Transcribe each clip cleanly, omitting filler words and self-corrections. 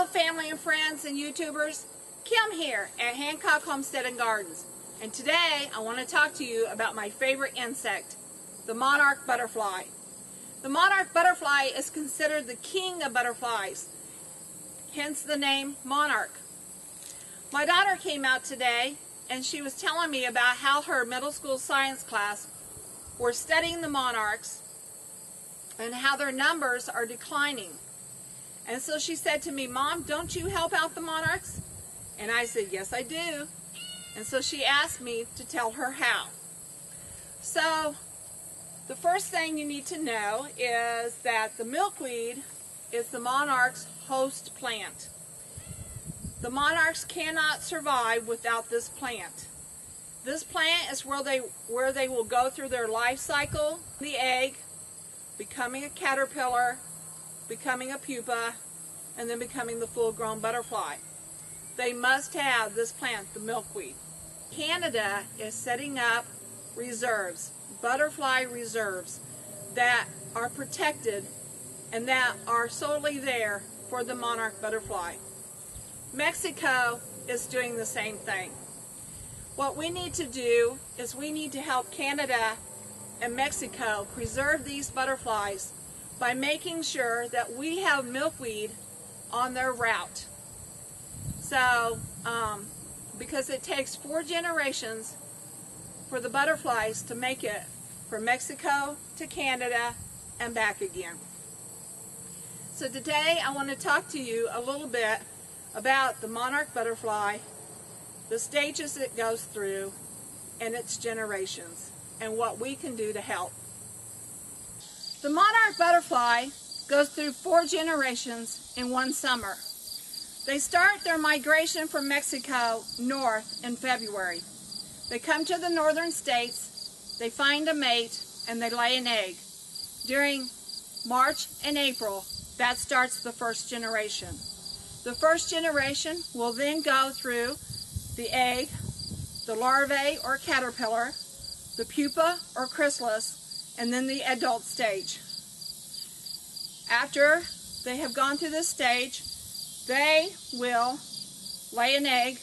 family and friends and YouTubers. Kim here at Hancock Homesteading Gardens, and today I want to talk to you about my favorite insect, the Monarch Butterfly. The Monarch Butterfly is considered the king of butterflies, hence the name Monarch. My daughter came out today and she was telling me about how her middle school science class were studying the monarchs and how their numbers are declining. And so she said to me, "Mom, don't you help out the monarchs?" And I said, "Yes, I do." And so she asked me to tell her how. So the first thing you need to know is that the milkweed is the monarch's host plant. The monarchs cannot survive without this plant. This plant is where they will go through their life cycle, the egg, becoming a caterpillar, becoming a pupa, and then becoming the full-grown butterfly. They must have this plant, the milkweed. Canada is setting up reserves, butterfly reserves, that are protected and that are solely there for the monarch butterfly. Mexico is doing the same thing. What we need to do is we need to help Canada and Mexico preserve these butterflies by making sure that we have milkweed on their route. So, because it takes 4 generations for the butterflies to make it from Mexico to Canada and back again. So today I want to talk to you a little bit about the monarch butterfly, the stages it goes through, and its generations, and what we can do to help. The monarch butterfly goes through 4 generations in one summer. They start their migration from Mexico north in February. They come to the northern states, they find a mate, and they lay an egg. During March and April, that starts the first generation. The first generation will then go through the egg, the larvae or caterpillar, the pupa or chrysalis, and then the adult stage. After they have gone through this stage, they will lay an egg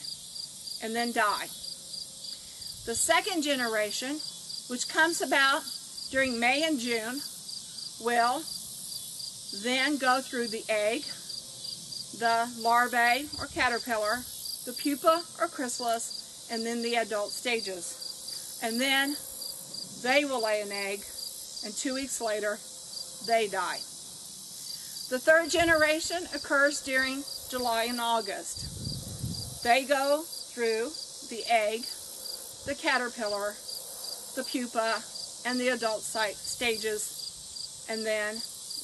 and then die. The second generation, which comes about during May and June, will then go through the egg, the larvae or caterpillar, the pupa or chrysalis, and then the adult stages. And then they will lay an egg, and 2 weeks later, they die. The third generation occurs during July and August. They go through the egg, the caterpillar, the pupa, and the adult stages, and then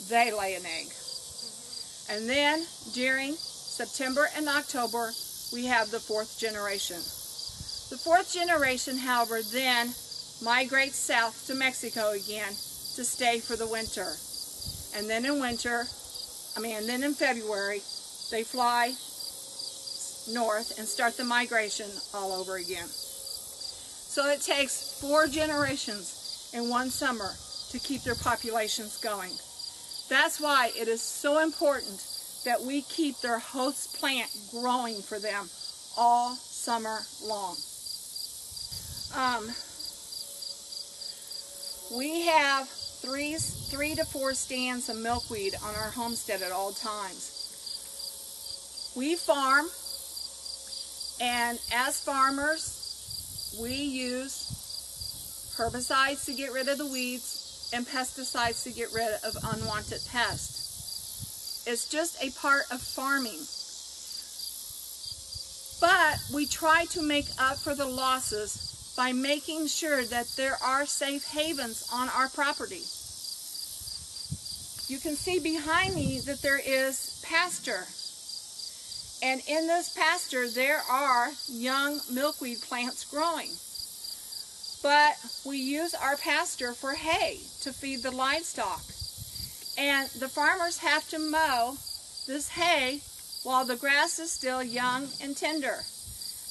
they lay an egg. And then during September and October, we have the 4th generation. The 4th generation, however, then migrates south to Mexico again to stay for the winter. And then in February, they fly north and start the migration all over again. So it takes 4 generations in one summer to keep their populations going. That's why it is so important that we keep their host plant growing for them all summer long. We have 3 to 4 stands of milkweed on our homestead at all times. We farm, and as farmers, we use herbicides to get rid of the weeds and pesticides to get rid of unwanted pests. It's just a part of farming. But we try to make up for the losses by making sure that there are safe havens on our property. You can see behind me that there is pasture. And in this pasture there are young milkweed plants growing. But we use our pasture for hay to feed the livestock. And the farmers have to mow this hay while the grass is still young and tender.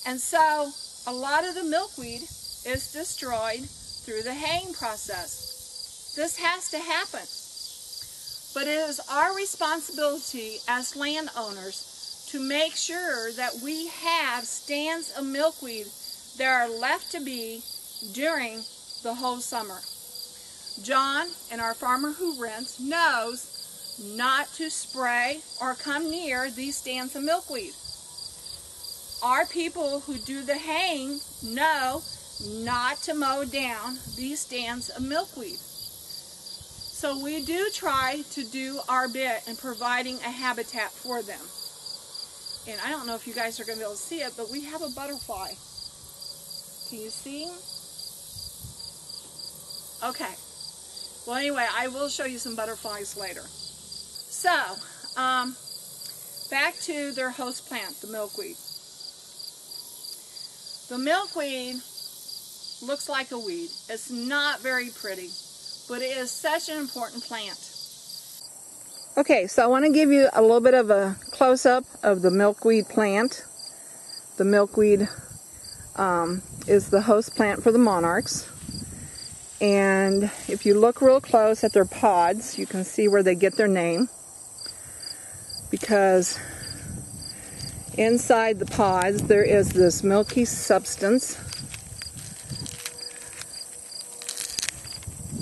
And so a lot of the milkweed is destroyed through the haying process. This has to happen. But it is our responsibility as landowners to make sure that we have stands of milkweed that are left to be during the whole summer. John, and our farmer who rents, knows not to spray or come near these stands of milkweed. Our people who do the haying know not to mow down these stands of milkweed. So we do try to do our bit in providing a habitat for them. And I don't know if you guys are going to be able to see it, but we have a butterfly. Can you see him? Okay. Well, anyway, I will show you some butterflies later. So, back to their host plant, the milkweed. The milkweed looks like a weed. It's not very pretty, but it is such an important plant. Okay, so I want to give you a little bit of a close-up of the milkweed plant. The milkweed is the host plant for the monarchs. And if you look real close at their pods, you can see where they get their name. Because inside the pods there is this milky substance.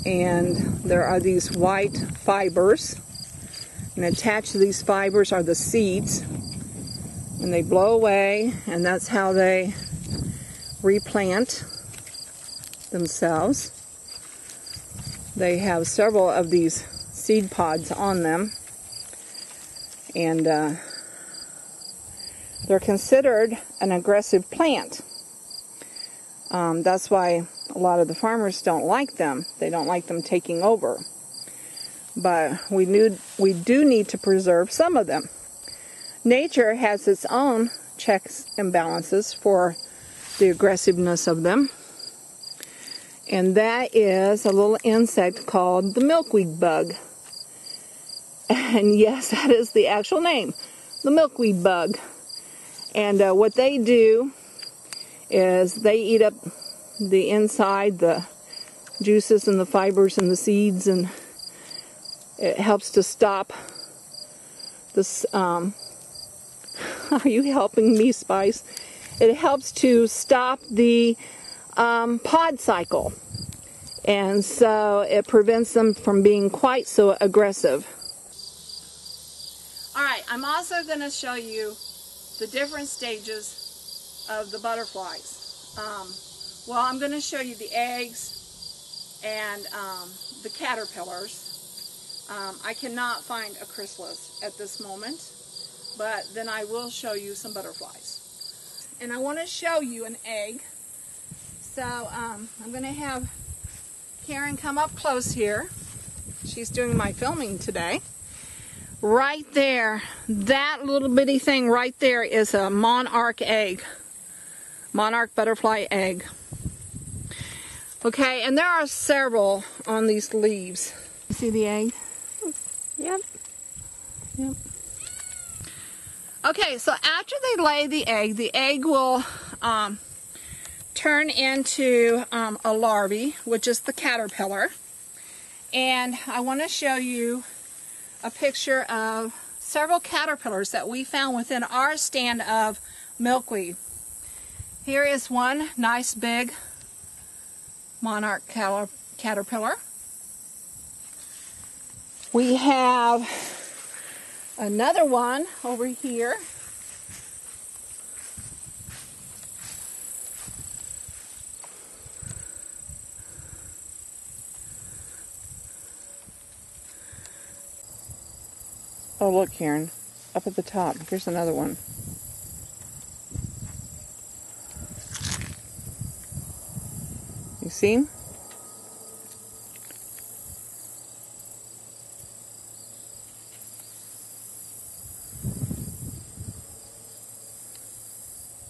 And there are these white fibers. And attached to these fibers are the seeds. And they blow away, and that's how they replant themselves. They have several of these seed pods on them. And they're considered an aggressive plant. That's why a lot of the farmers don't like them. They don't like them taking over. But we do need to preserve some of them. Nature has its own checks and balances for the aggressiveness of them. And that is a little insect called the milkweed bug. And yes, that is the actual name, the milkweed bug. And what they do is they eat up the inside, the juices and the fibers and the seeds, and it helps to stop this, are you helping me, Spice? It helps to stop the pod cycle. And so it prevents them from being quite so aggressive. Alright, I'm also going to show you the different stages of the butterflies. Well, I'm going to show you the eggs and the caterpillars. I cannot find a chrysalis at this moment, but then I will show you some butterflies. And I want to show you an egg. So I'm going to have Karen come up close here. She's doing my filming today. Right there, that little bitty thing right there is a monarch egg. Monarch butterfly egg. Okay, and there are several on these leaves. You see the egg? Yep. Yep. Okay, so after they lay the egg will turn into a larvae, which is the caterpillar. And I want to show you a picture of several caterpillars that we found within our stand of milkweed. Here is one nice big monarch caterpillar. We have another one over here. Oh, look, Karen, up at the top. Here's another one. You see him?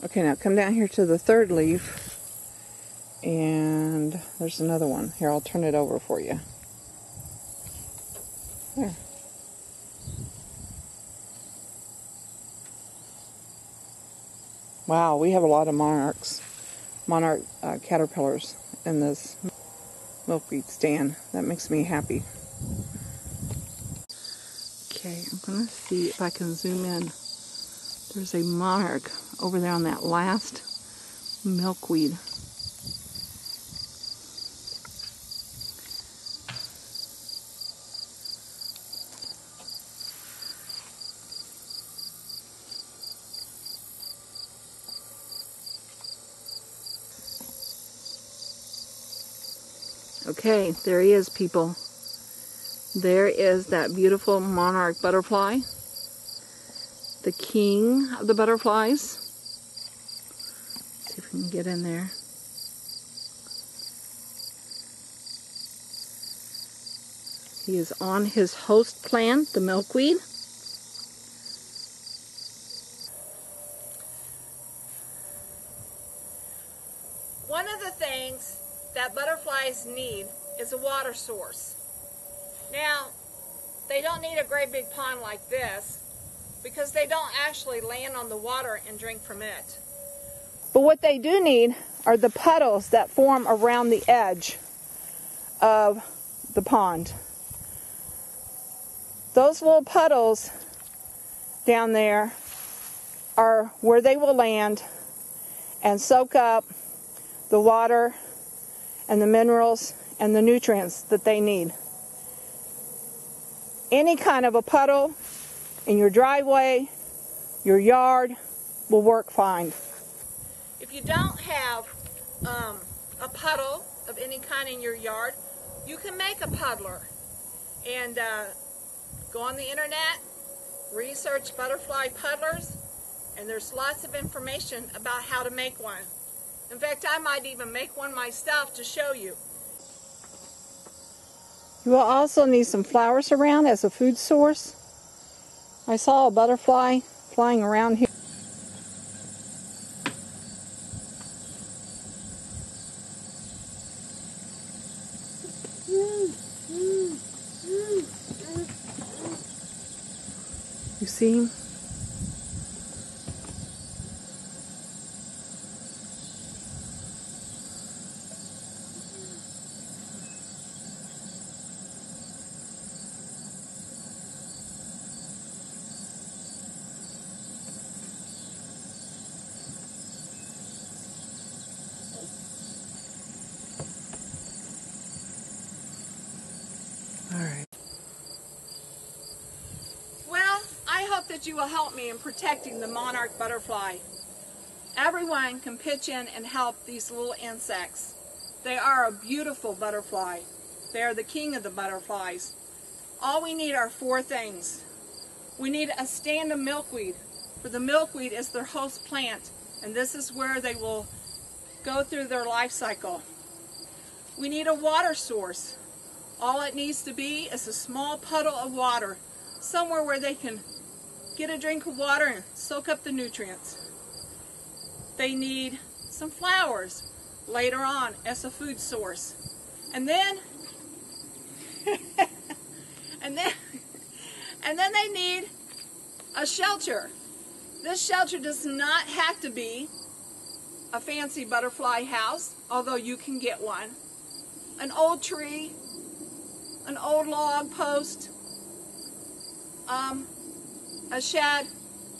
Okay, now come down here to the third leaf, and there's another one. Here, I'll turn it over for you. There. Wow, we have a lot of monarch caterpillars in this milkweed stand. That makes me happy. Okay, I'm going to see if I can zoom in There's a monarch over there on that last milkweed. Okay, there he is, people. There is that beautiful monarch butterfly, the king of the butterflies. Let's see if we can get in there. He is on his host plant, the milkweed. One of the things that butterflies need is a water source. Now, they don't need a great big pond like this because they don't actually land on the water and drink from it. But what they do need are the puddles that form around the edge of the pond. Those little puddles down there are where they will land and soak up the water and the minerals and the nutrients that they need. Any kind of a puddle in your driveway, your yard, will work fine. If you don't have a puddle of any kind in your yard, you can make a puddler. And go on the internet, research butterfly puddlers, and there's lots of information about how to make one. In fact, I might even make one myself to show you. You will also need some flowers around as a food source. I saw a butterfly flying around here. You see him? Alright. Well, I hope that you will help me in protecting the monarch butterfly. Everyone can pitch in and help these little insects. They are a beautiful butterfly. They are the king of the butterflies. All we need are 4 things. We need a stand of milkweed, for the milkweed is their host plant, and this is where they will go through their life cycle. We need a water source. All it needs to be is a small puddle of water, somewhere where they can get a drink of water and soak up the nutrients. They need some flowers later on as a food source. And then and then they need a shelter. This shelter does not have to be a fancy butterfly house, although you can get one. An old tree, an old log post, a shed,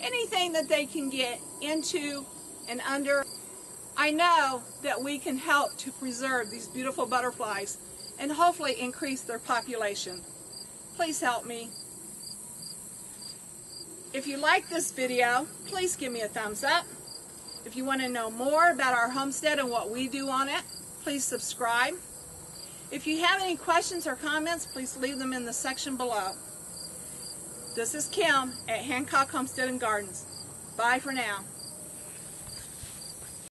anything that they can get into and under. I know that we can help to preserve these beautiful butterflies and hopefully increase their population. Please help me. If you like this video, please give me a thumbs up. If you want to know more about our homestead and what we do on it, please subscribe. If you have any questions or comments, please leave them in the section below. This is Kim at Hancock Homesteading Gardens. Bye for now.